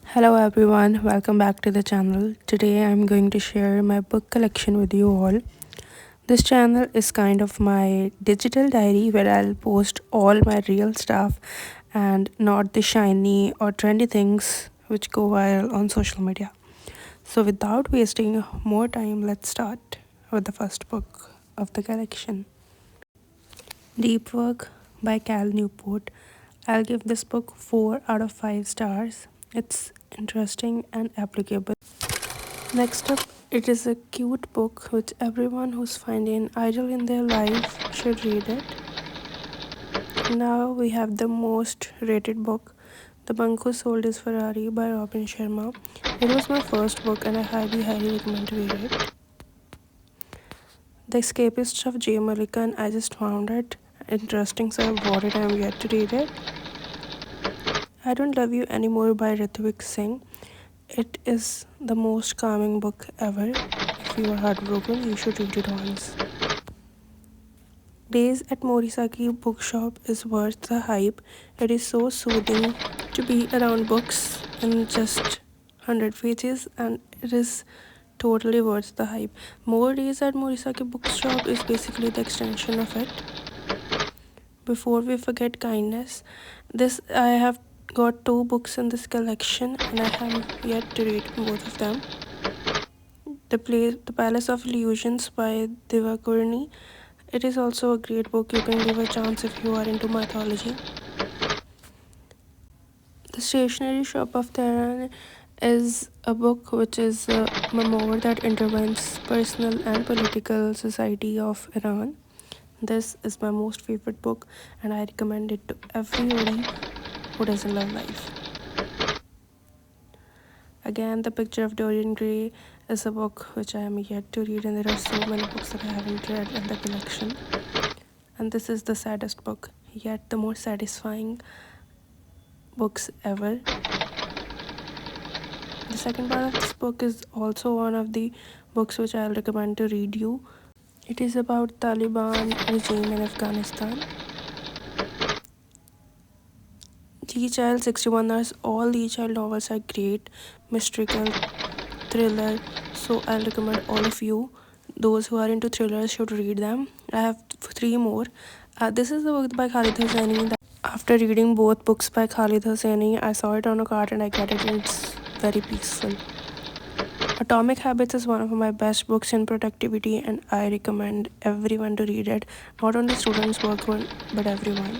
Hello everyone, welcome back to the channel. Today I'm going to share my book collection with you all. This channel is kind of my digital diary where I'll post all my real stuff and not the shiny or trendy things which go viral on social media. So without wasting more time, let's start with the first book of the collection. Deep Work by Cal Newport. I'll give this book 4 out of 5 stars. It's interesting and applicable. Next up, it is a cute book which everyone who's finding idle in their life should read it. Now we have the most rated book, The Monk Who Sold His Ferrari by Robin Sharma. It was my first book and I highly recommend to read it. The Escapists of J. Mulligan, I just found it interesting, so I bought it. I'm yet to read it. I Don't Love You Anymore by Ritvik Singh. It is the most calming book ever. If you are heartbroken, you should read it once. Days at Morisaki Bookshop is worth the hype. It is so soothing to be around books in just 100 pages, and it is totally worth the hype. More Days at Morisaki Bookshop is basically the extension of it. Before We Forget Kindness, this I have got 2 books in this collection and I have yet to read both of them. The Palace of Illusions by Divakaruni. It is also a great book. You can give a chance if you are into mythology. The Stationery Shop of Tehran is a book which is a memoir that intertwines personal and political society of Iran. This is my most favorite book and I recommend it to everybody who doesn't love life. Again, The Picture of Dorian Gray is a book which I am yet to read, and there are so many books that I haven't read in the collection. And this is the saddest book, yet the most satisfying books ever. The second part of this book is also one of the books which I'll recommend to read you. It is about Taliban regime in Afghanistan. Lee Child 61 Hours, all Lee Child novels are great, mystical, thriller, so I'll recommend all of you. Those who are into thrillers should read them. I have 3 more. This is a book by Khalid Hosseini. After reading both books by Khalid Hosseini, I saw it on a cart and I got it, and it's very peaceful. Atomic Habits is one of my best books in productivity and I recommend everyone to read it. Not only students work on, but everyone.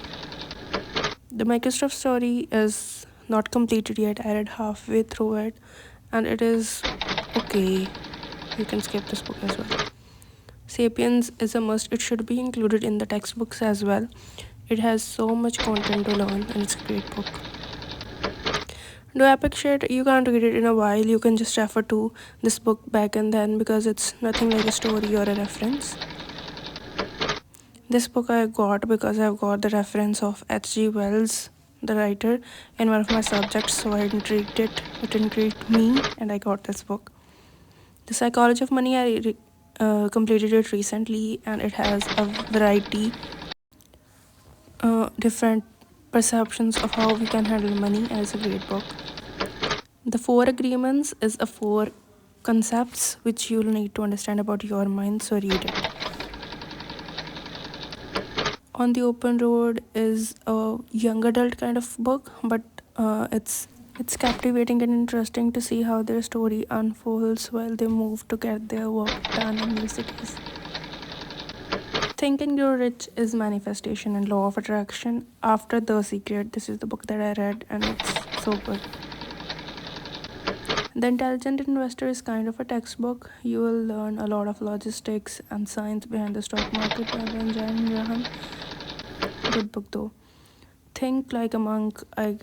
The Microsoft story is not completed yet. I read halfway through it and it is okay. You can skip this book as well. Sapiens is a must. It should be included in the textbooks as well. It has so much content to learn and it's a great book. Do epic shit, you can't read it in a while. You can just refer to this book back and then because it's nothing like a story or a reference. This book I got because I've got the reference of H.G. Wells, the writer, in one of my subjects, so I intrigued it. It intrigued me, and I got this book. The Psychology of Money, I completed it recently, and it has a variety, different perceptions of how we can handle money, and it's a great book. The Four Agreements is a 4 concepts which you'll need to understand about your mind, so read it. On the Open Road is a young adult kind of book, but it's captivating and interesting to see how their story unfolds while they move to get their work done in new cities. Think and Grow Rich is Manifestation and Law of Attraction. After The Secret, this is the book that I read and it's so good. The Intelligent Investor is kind of a textbook. You will learn a lot of logistics and science behind the stock market by Benjamin Graham. Good book though. Think Like a Monk, I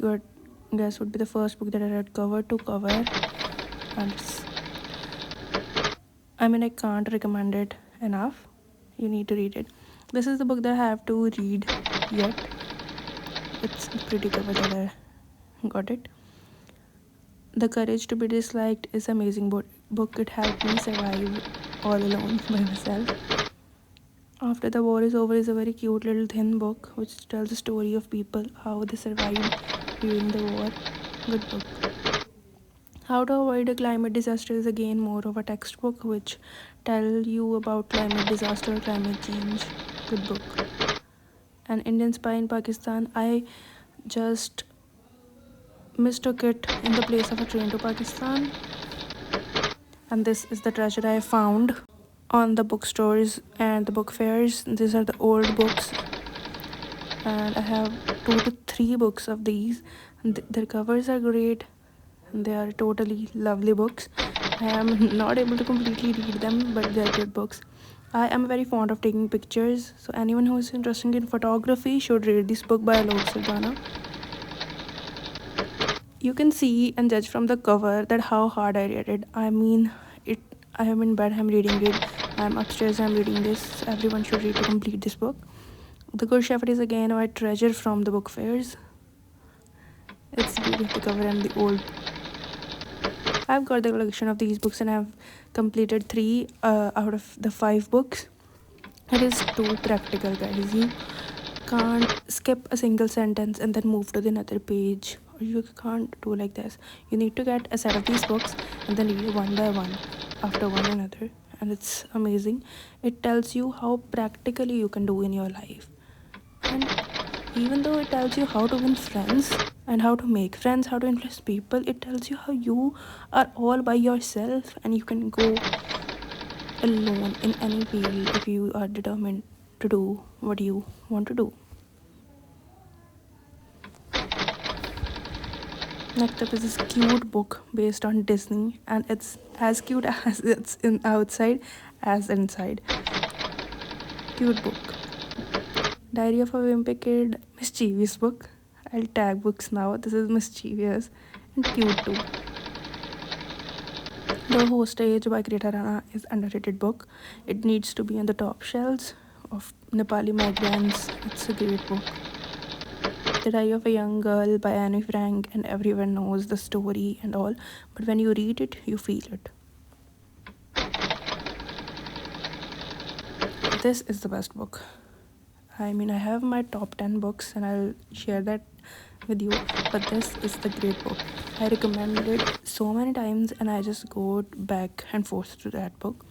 guess would be the first book that I read cover to cover, and I can't recommend it enough. You need to read it. This is the book that I have to read yet. It's pretty cover that I got it. The Courage to Be Disliked is amazing book. It helped me survive all alone by myself. After the War is Over is a very cute little thin book which tells the story of people, how they survived during the war. Good book. How to Avoid a Climate Disaster is again more of a textbook which tell you about climate disaster, climate change. Good book. An Indian spy in Pakistan. I just mistook it in the place of a train to Pakistan, and this is the treasure I found on the bookstores and the book fairs. These are the old books, and I have 2 to 3 books of these. And their covers are great, and they are totally lovely books. I am not able to completely read them, but they are good books. I am very fond of taking pictures, so anyone who is interested in photography should read this book by Alok Sultana. You can see and judge from the cover that how hard I read it. I mean, it. I am in bed, I'm reading it. I'm upstairs, I'm reading this. Everyone should read to complete this book. The Good Shepherd is again my treasure from the book fairs. It's the beauty of the cover and the old. I've got the collection of these books and I've completed 3 out of the 5 books. It is too practical, guys. You can't skip a single sentence and then move to the another page, or you can't do like this. You need to get a set of these books and then read one by one after one another, and it's amazing. It tells you how practically you can do in your life, and even though it tells you how to win friends and how to make friends, how to influence people, it tells you how you are all by yourself and you can go alone in any field if you are determined to do what you want to do. Next up is this cute book based on Disney, and it's as cute as it's in outside as inside. Cute book. Diary of a Wimpy Kid, mischievous book. I'll tag books now. This is mischievous and cute too. The Hostage by Greta Rana is underrated book. It needs to be on the top shelves of Nepali migrants. It's a great book. The Diary of a Young Girl by Anne Frank, and everyone knows the story and all, but when you read it, you feel it. This is the best book. I mean, I have my top 10 books and I'll share that with you, but this is the great book. I recommend it so many times and I just go back and forth to that book.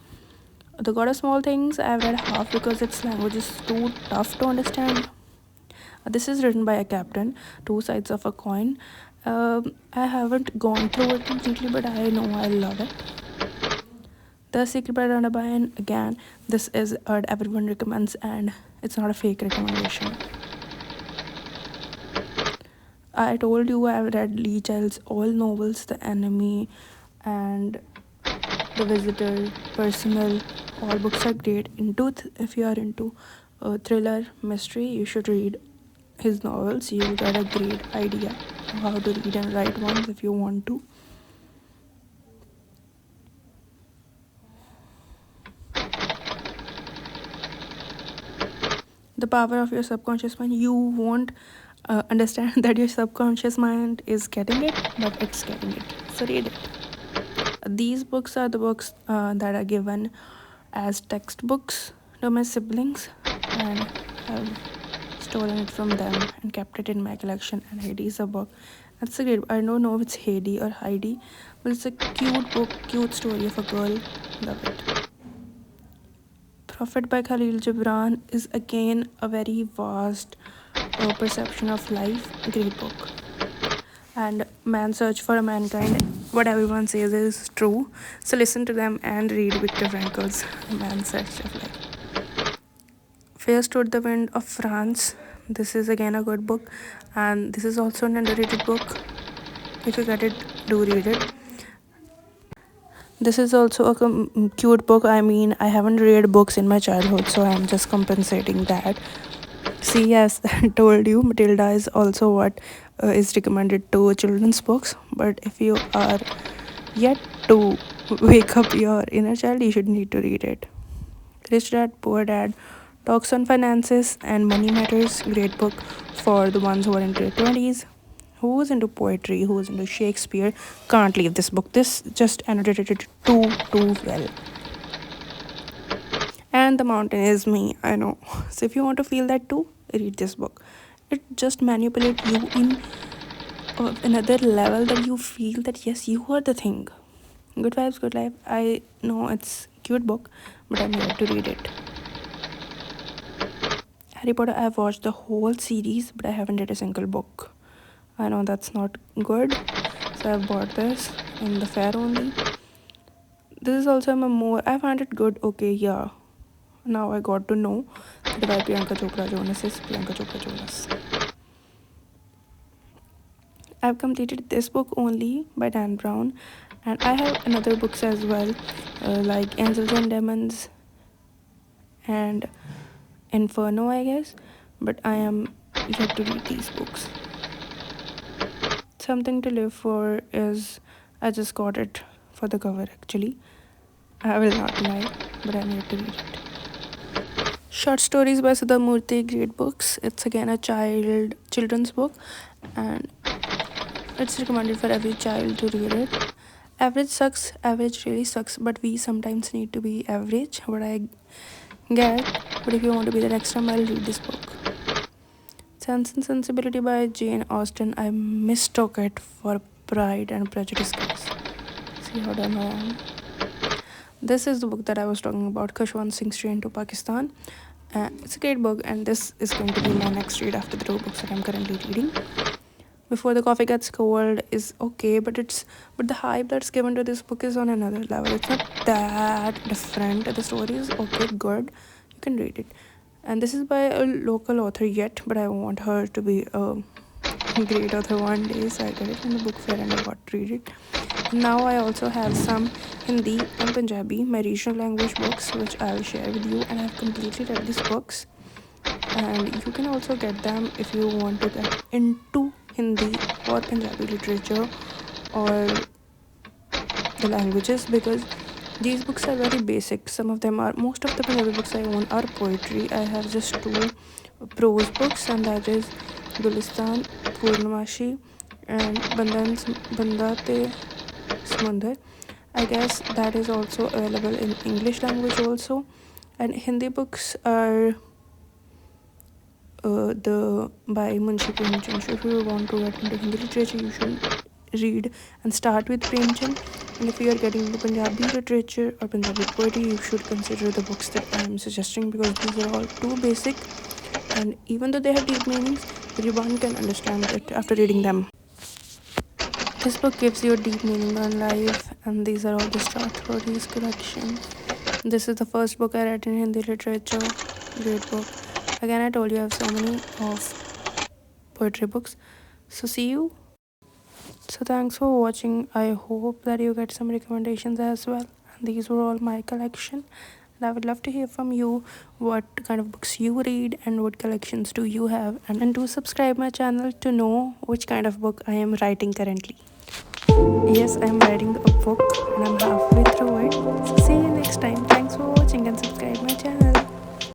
The God of Small Things, I've read half because its language is too tough to understand. This is written by a captain, two sides of a coin. I haven't gone through it completely, but I know I love it. The Secret by Rhonda Byrne, again, this is what everyone recommends and it's not a fake recommendation. I told you I've read Lee Child's all novels, The Enemy and The Visitor, Personal. All books are great. If you are into thriller, mystery, you should read his novels. You'll get a great idea of how to read and write ones if you want to. The Power of Your Subconscious Mind. You won't understand that your subconscious mind is getting it, but it's getting it. So read it. These books are the books that are given as textbooks to my siblings, and I've stolen it from them and kept it in my collection. And Heidi is a book. That's a great. I don't know if it's Heidi or Heidi, but it's a cute book, cute story of a girl. Love it. Prophet by Khalil Gibran is again a very vast perception of life. Great book. And Man's Search for a Mankind, what everyone says is true. So listen to them and read Viktor Frankl's Man's Search of Life. Fair Stood the Wind of France. This is again a good book, and this is also an underrated book. If you get it, do read it. This is also a cute book. I mean, I haven't read books in my childhood, so I'm just compensating that. See, yes, I told you, Matilda is also what is recommended to children's books. But if you are yet to wake up your inner child, you should need to read it. Rich Dad, Poor Dad talks on finances and money matters. Great book for the ones who are into their 20s. Who's into poetry, who's into Shakespeare, can't leave this book. This just annotated it too well. And The Mountain is Me, I know. So if you want to feel that too, read this book. It just manipulates you in another level that you feel that yes, you are the thing. Good vibes, good life. I know it's cute book, but I'm here to read it. Harry Potter, I've watched the whole series, but I haven't read a single book. I know that's not good, so I've bought this in the fair only. This is also my more. I found it good. Okay, yeah. Now I got to know that why Priyanka Chopra Jonas is Priyanka Chopra Jonas. I've completed this book only by Dan Brown, and I have another books as well, like Angels and Demons and Inferno, I guess. But I am yet to read these books. Something to Live For is I just got it for the cover actually. I will not lie, but I'm yet to read it. Short Stories by Sudha Murthy, great books. It's again a children's book, and it's recommended for every child to read it. Average sucks, average really sucks, but we sometimes need to be average, what I get. But if you want to be the next time, I'll read this book. Sense and Sensibility by Jane Austen. I mistook it for Pride and Prejudice, guys. See how dumb I am. This is the book that I was talking about, Khushwant Singh's Train to Pakistan. It's a great book, and this is going to be my next read after the two books that I'm currently reading. Before the Coffee Gets Cold is okay, but the hype that's given to this book is on another level. It's not that different. The story is okay, good. You can read it. And this is by a local author yet, but I want her to be a great author one day, so I got it from the book fair and I got to read it. Now I also have some Hindi and Punjabi, my regional language books, which I'll share with you, and I've completely read these books. And you can also get them if you want to get into Hindi or Punjabi literature or the languages, because these books are very basic. Some of them are, most of the Punjabi books I own are poetry. I have just two prose books, and that is Gulistan, Purnamashi, and Banda Te Samandar. I guess that is also available in English language also. And Hindi books are the by Munshi Premchand. So if you want to get into Hindi literature, you should read and start with Premchand. And if you are getting into Punjabi literature or Punjabi poetry, you should consider the books that I am suggesting, because these are all too basic, and even though they have deep meanings, everyone can understand it after reading them. This book gives you a deep meaning on life, and these are all the short stories collection. This is the first book I read in Hindi literature. Great book. Again, I told you I have so many of poetry books. So see you. So thanks for watching. I hope that you get some recommendations as well. And these were all my collection. And I would love to hear from you what kind of books you read and what collections do you have. And do subscribe my channel to know which kind of book I am writing currently. Yes, I'm writing a book and I'm halfway through it. So see you next time. Thanks for watching and subscribe my channel.